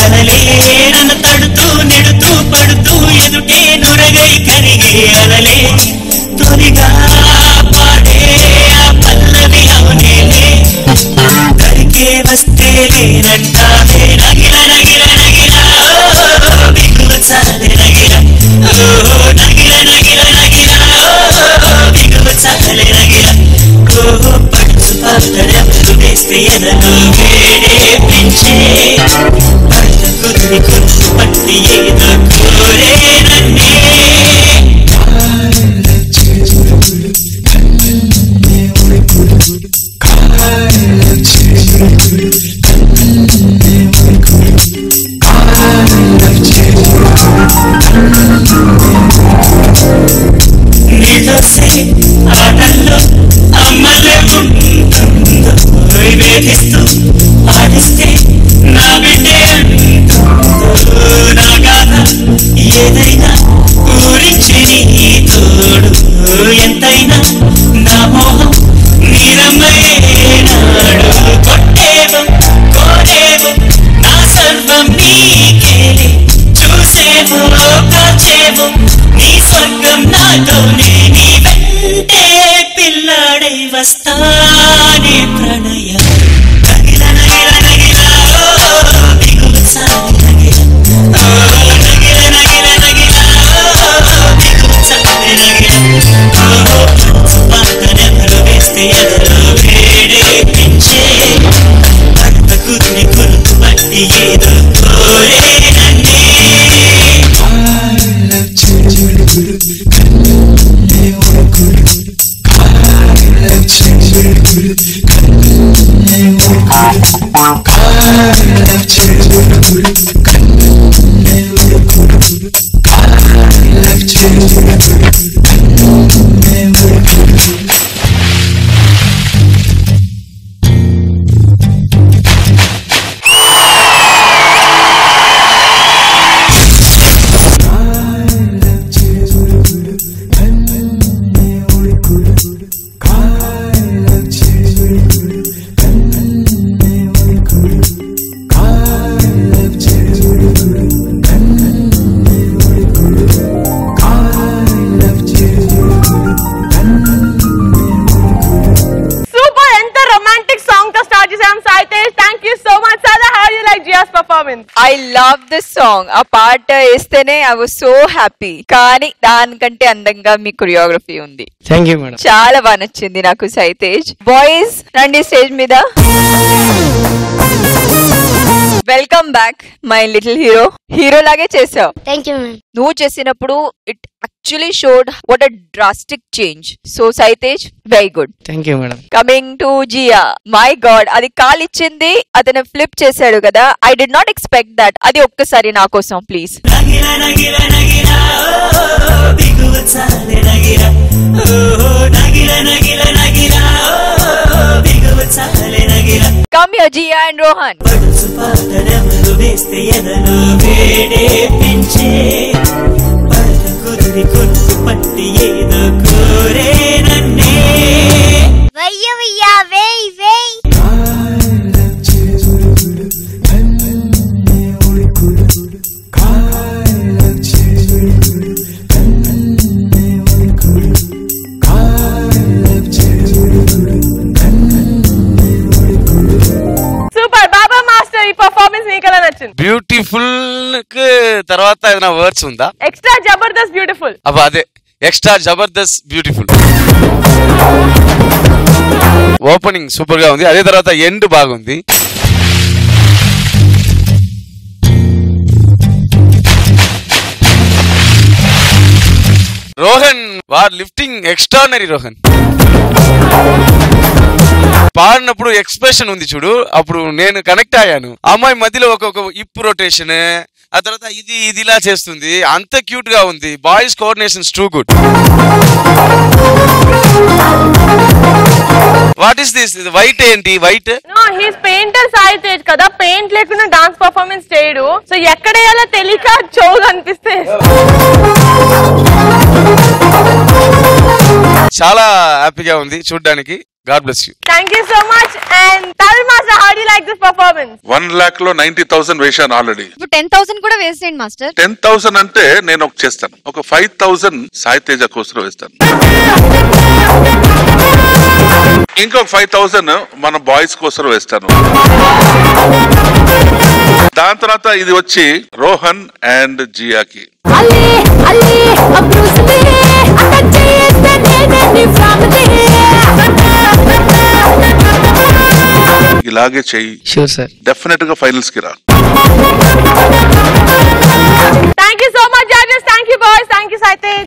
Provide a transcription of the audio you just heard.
అలలే నన్ను తడుతూ నెడుతూ పడుతూ ఎదుటే నురగై కరిగే అలలే తొలిగా పాడే ఆ పల్లవి అవునేలే కరిగే వస్తే లేనంటావే నగిల నగిల నగిల బిగువ చాలే నగిల నగిల నగిల నగిల బిగువ చాలే నగిల పడుచు పాటలు వేస్తే ఎదలో వేడే పెంచే పట్టి ఏదో కోరే నన్నే నీతోసే ఆటల్లో అమ్మలే ఉంటుందో వేధిస్తూ ఆడిస్తే నా బిడ్డే నా గాథ ఏదైనా ఊరించి నీ తోడు ఎంతైనా నా మోహం నీరమ్మేనాడు కొట్టేవం కోరేవం నా సర్వం నీకేలే చూసేవో కాచేవో నీ స్వర్గం నాతోనే నీ వెంటే పిల్లాడై వస్తానే ప్రణయ నగిల నగిల నగిల బిగువ చాలే నగిల నగిల నగిల నగిల బిగువ చాలే నగిల పాటనెవరు వేస్తే ఎదలో వేడే పెంచే భర్త కుదిరి కొలుకు పట్టి ఏదో కోరే నన్నే I love this song. ఆ పాట వేస్తేనే I was so happy. కానీ దానికంటే అందంగా మీ కొరియోగ్రఫీ ఉంది. Thank you madam. చాలా బాగా నచ్చింది నాకు సైతేజ్. బాయ్స్ రండి స్టేజ్ మీద. Welcome back my little hero. Hero లాగే చేసావు. Thank you ma'am. నువ్వు చేసినప్పుడు it actually showed what a drastic change. So Saitej very good. Thank you madam. Coming to Jiya, my god అది కాల్ ఇచ్చింది, అతను ఫ్లిప్ చేశాడు కదా. I did not expect that. అది ఒక్కసారి నా కోసం please. Come here, Jia and Rohan. Beautiful తర్వాత ఏదైనా వర్డ్స్ ఉందా? Extra Jabardasth beautiful. అబ్బా అదే extra Jabardasth beautiful. Opening super గా ఉంది, అదే తర్వాత ఎండ్ బాగుంది. Rohan war lifting extraordinary. Rohan పాడినప్పుడు ఎక్స్ప్రెషన్ ఉంది చూడు, అప్పుడు నేను కనెక్ట్ అయ్యాను. అమ్మాయి మధ్యలో ఒక ఇప్ రొటేషన్, ఆ తర్వాత ఇది ఇలా చేస్తుంది, అంత క్యూట్ గా ఉంది. Boys coordination too good. What is this? White ఏంటి? White No, he's painter Sai Tej కదా, పెయింట్ లేకుండా డాన్స్ పర్ఫార్మెన్స్ చేయడు. సో ఎక్కడ వేయాలో తెలియక చెవు కనిపిస్తే. చాలా హ్యాపీగా ఉంది చూడడానికి. God bless you. Thank you so much. And Tarun Master, how do you like this performance? 1 lakh లో 90,000 వేశాను ఆల్రెడీ. ఇప్పుడు 10,000 కూడా వేసేయండి మాస్టర్. 10,000 అంటే నేను ఒక చేస్తాను, ఒక 5,000 సాయి తేజ కోసం వేస్తాను, ఇంకొక 5,000 మన బాయ్స్ కోసం వేస్తాను. దాని తర్వాత ఇది వచ్చి రోహన్ అండ్ జియాకి. ఇలాగే చెయ్యి. Sure sir. డెఫినెట్ గా ఫైనల్స్ కి రా. Thank you so much, judges. Thank you, boys. Thank you, Sai Tej.